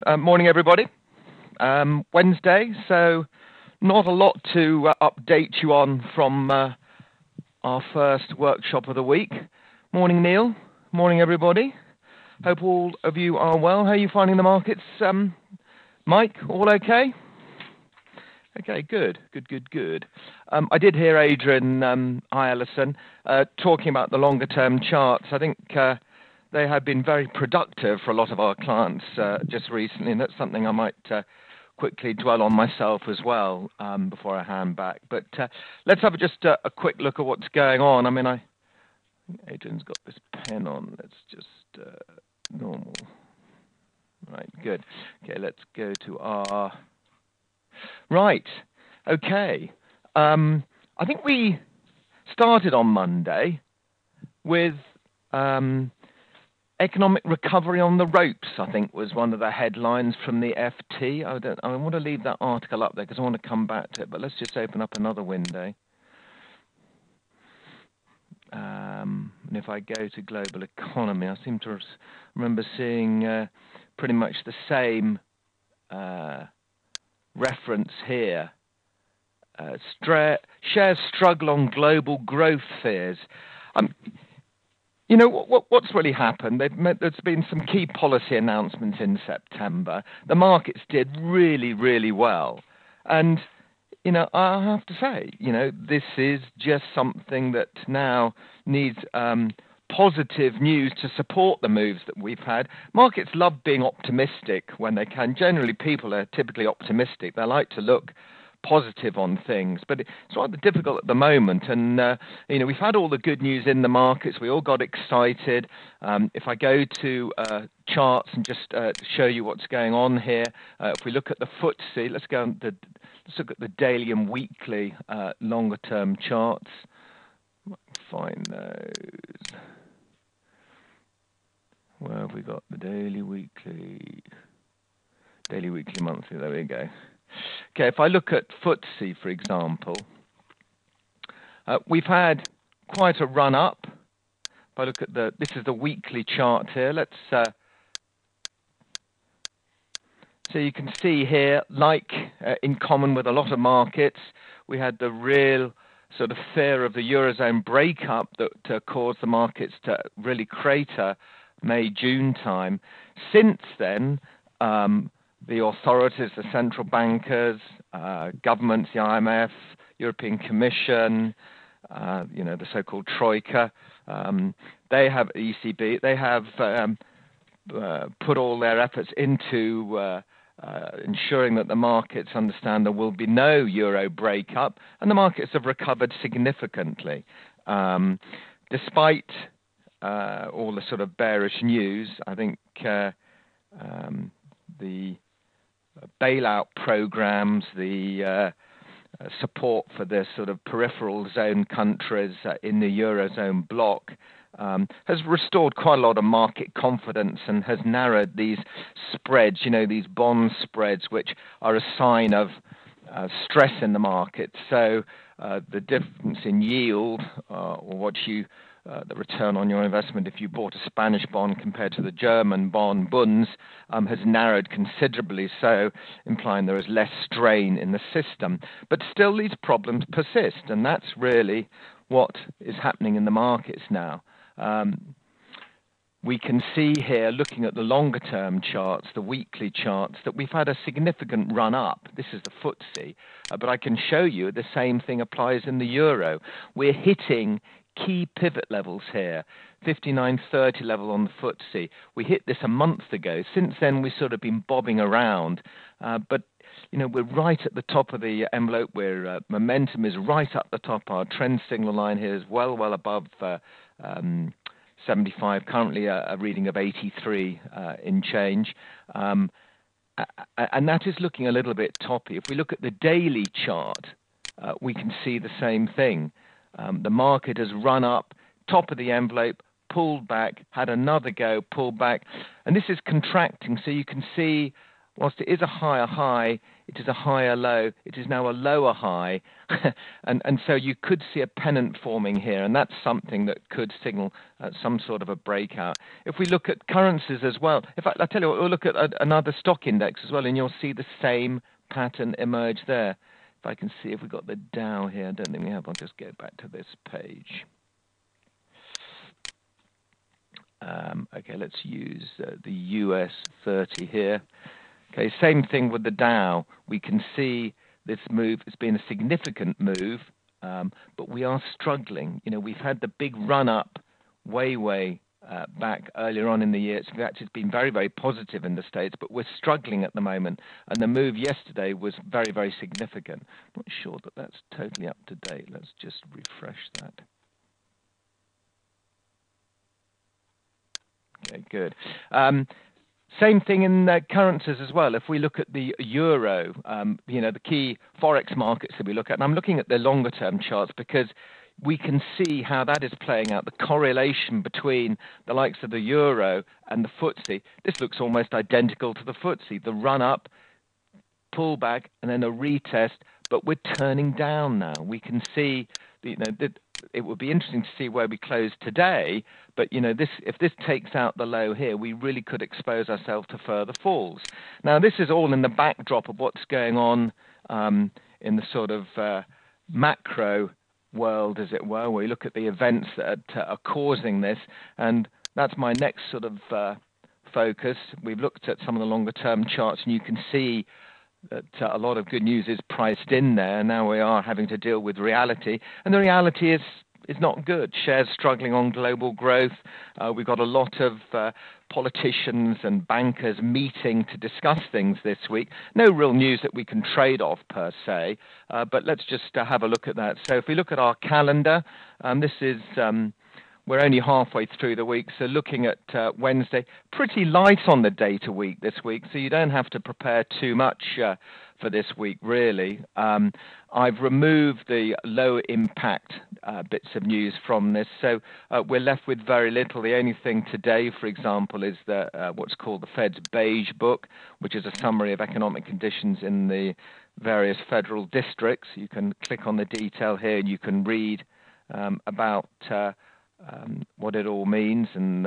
Morning, everybody. Wednesday, so not a lot to update you on from our first workshop of the week. Morning, Neil. Morning, everybody. Hope all of you are well. How are you finding the markets? Mike, all okay? Okay, good. I did hear Adrian Ellison talking about the longer-term charts. I think they have been very productive for a lot of our clients just recently, and that's something I might quickly dwell on myself as well before I hand back. But let's have just a quick look at what's going on. I mean, Adrian's got this pen on. Let's just normal. Right, good. Okay, let's go to our... Right, okay. I think we started on Monday with economic recovery on the ropes, I think was one of the headlines from the FT. I want to leave that article up there because I want to come back to it, but let's just open up another window. And if I go to global economy, I seem to remember seeing pretty much the same reference here. Shares struggle on global growth fears. You know, what's really happened? There's been some key policy announcements in September. The markets did really, really well. And, you know, I have to say, you know, this is just something that now needs positive news to support the moves that we've had. Markets love being optimistic when they can. Generally, people are typically optimistic. They like to look positive on things, but it's rather difficult at the moment. And, you know, we've had all the good news in the markets. We all got excited. If I go to charts and just show you what's going on here, if we look at the FTSE, let's look at the daily and weekly longer-term charts. Find those. Where have we got the daily, weekly, monthly? There we go. Okay, if I look at FTSE, for example, we've had quite a run up. If I look at this is the weekly chart here. Let's so you can see here, like in common with a lot of markets, we had the real sort of fear of the Eurozone breakup that caused the markets to really crater May, June time. Since then, the authorities, the central bankers, governments, the IMF, European Commission, you know, the so-called Troika, they have ECB, they have put all their efforts into ensuring that the markets understand there will be no euro breakup, and the markets have recovered significantly. Despite all the sort of bearish news, I think the bailout programs, the support for the sort of peripheral zone countries in the Eurozone bloc has restored quite a lot of market confidence and has narrowed these spreads, you know, these bond spreads, which are a sign of stress in the market. So the difference in yield, or what you the return on your investment if you bought a Spanish bond compared to the German bond, Bunds, has narrowed considerably, so implying there is less strain in the system. But still these problems persist, and that's really what is happening in the markets now. We can see here, looking at the longer-term charts, the weekly charts, that we've had a significant run-up. This is the FTSE, but I can show you the same thing applies in the euro. We're hitting key pivot levels here, 59.30 level on the FTSE. We hit this a month ago. Since then, we've sort of been bobbing around, but you know, we're right at the top of the envelope where momentum is right up the top. Our trend signal line here is well above 75, currently a reading of 83 in change. And that is looking a little bit toppy. If we look at the daily chart, we can see the same thing. The market has run up, top of the envelope, pulled back, had another go, pulled back, and this is contracting. So you can see whilst it is a higher high, it is a higher low. It is now a lower high, and so you could see a pennant forming here, and that's something that could signal some sort of a breakout. If we look at currencies as well, in fact, I tell you what, we'll look at another stock index as well, and you'll see the same pattern emerge there. If I can see if we've got the Dow here, I don't think we have. I'll just go back to this page. Okay, let's use the US 30 here. Okay, same thing with the Dow. We can see this move. It's been a significant move, but we are struggling. You know, we've had the big run up way back earlier on in the year. It's been very, very positive in the States, but we're struggling at the moment. And the move yesterday was very, very significant. Not sure that that's totally up to date. Let's just refresh that. Okay, good. Same thing in currencies as well. If we look at the euro, the key forex markets that we look at, and I'm looking at the longer term charts because we can see how that is playing out, the correlation between the likes of the euro and the FTSE. This looks almost identical to the FTSE, the run up, pullback, and then a retest, but we're turning down now. We can see, it would be interesting to see where we close today, but if this takes out the low here, we really could expose ourselves to further falls. Now, this is all in the backdrop of what's going on in the sort of macro world, as it were, where we look at the events that are causing this, and that's my next sort of focus. We've looked at some of the longer term charts, and you can see that a lot of good news is priced in there. Now we are having to deal with reality, and the reality is not good. Shares struggling on global growth. We've got a lot of politicians and bankers meeting to discuss things this week. No real news that we can trade off per se, but let's just have a look at that. So if we look at our calendar, this is we're only halfway through the week, so looking at Wednesday, pretty light on the data week this week, so you don't have to prepare too much for this week, really. I've removed the low impact bits of news from this, so we're left with very little. The only thing today, for example, is what's called the Fed's Beige Book, which is a summary of economic conditions in the various federal districts. You can click on the detail here and you can read about what it all means and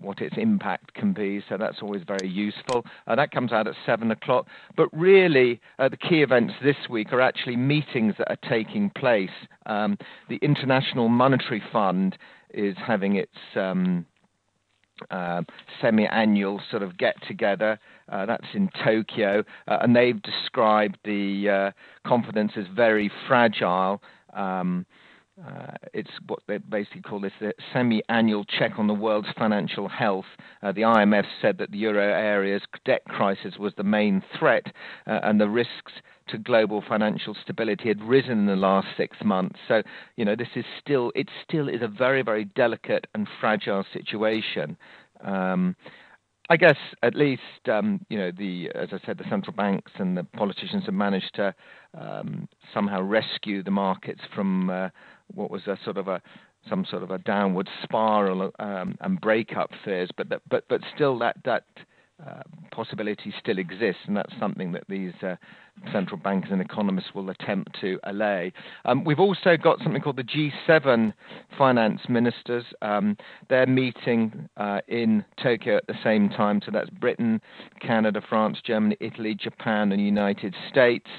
what its impact can be. So that's always very useful. That comes out at 7 o'clock. But really, the key events this week are actually meetings that are taking place. The International Monetary Fund is having its semi-annual sort of get-together. That's in Tokyo. And they've described the confidence as very fragile. It's what they basically call this the semi-annual check on the world's financial health. The IMF said that the euro area's debt crisis was the main threat, and the risks to global financial stability had risen in the last 6 months. So, this is still is a very, very delicate and fragile situation. I guess at least, as I said, the central banks and the politicians have managed to somehow rescue the markets from what was some sort of a downward spiral and breakup fears, but still that possibility still exists, and that's something that these central bankers and economists will attempt to allay. We've also got something called the G7 finance ministers. They're meeting in Tokyo at the same time, so that's Britain, Canada, France, Germany, Italy, Japan, and United States.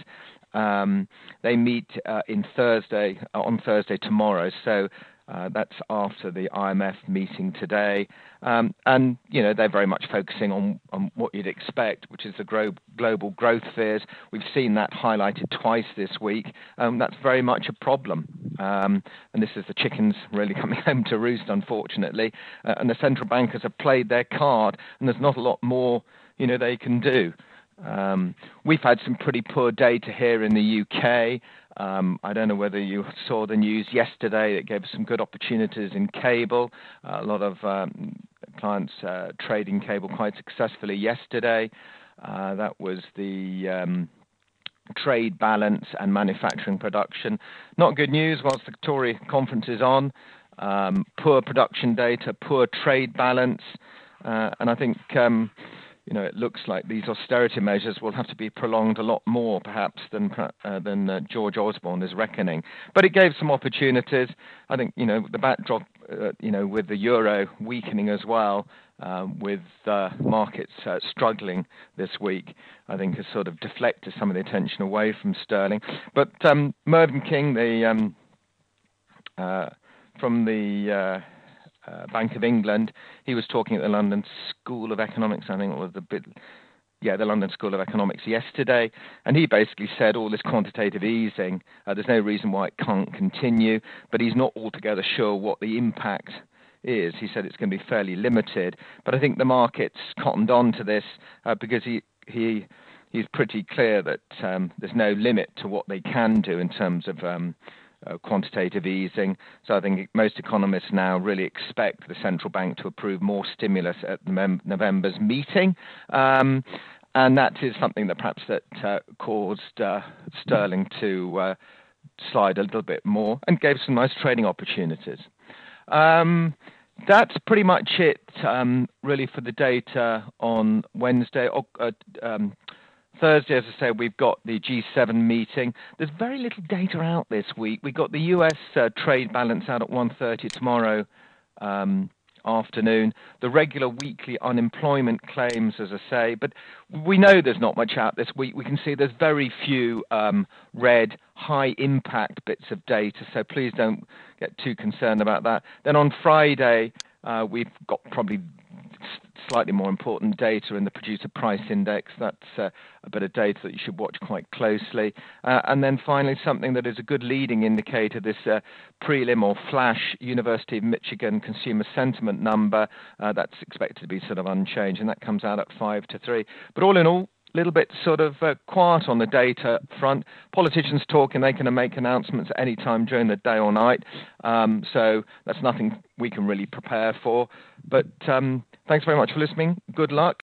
They meet on Thursday tomorrow, so that's after the IMF meeting today. And, they're very much focusing on what you'd expect, which is the global growth fears. We've seen that highlighted twice this week. That's very much a problem. And this is the chickens really coming home to roost, unfortunately. And the central bankers have played their card, and there's not a lot more, they can do. We've had some pretty poor data here in the UK. I don't know whether you saw the news yesterday. It gave us some good opportunities in cable. A lot of clients trading cable quite successfully yesterday. That was the trade balance and manufacturing production. Not good news whilst the Tory conference is on. Poor production data, poor trade balance. And I think it looks like these austerity measures will have to be prolonged a lot more, perhaps, than George Osborne is reckoning. But it gave some opportunities. I think, the backdrop, with the euro weakening as well, with markets struggling this week, I think has sort of deflected some of the attention away from sterling. But Mervyn King, from the Bank of England, he was talking at the London School of Economics, I think it was the London School of Economics yesterday, and he basically said all this quantitative easing, there's no reason why it can't continue, but he's not altogether sure what the impact is. He said it's going to be fairly limited, but I think the market's cottoned on to this because he's pretty clear that there's no limit to what they can do in terms of quantitative easing. So I think most economists now really expect the central bank to approve more stimulus at November's meeting. And that is something that perhaps caused sterling to slide a little bit more and gave some nice trading opportunities. That's pretty much it, really, for the data on Wednesday. Thursday, as I say, we've got the G7 meeting. There's very little data out this week. We got the US trade balance out at 1:30 tomorrow afternoon. The regular weekly unemployment claims, as I say, but we know there's not much out this week. We can see there's very few red, high-impact bits of data, so please don't get too concerned about that. Then on Friday, we've got probably slightly more important data in the producer price index. That's a bit of data that you should watch quite closely. And then finally, something that is a good leading indicator, this prelim or flash University of Michigan consumer sentiment number. That's expected to be sort of unchanged, and that comes out at 5 to 3. But all in all, a little bit sort of quiet on the data front. Politicians talking, they can make announcements at any time during the day or night. So that's nothing we can really prepare for. But thanks very much for listening. Good luck.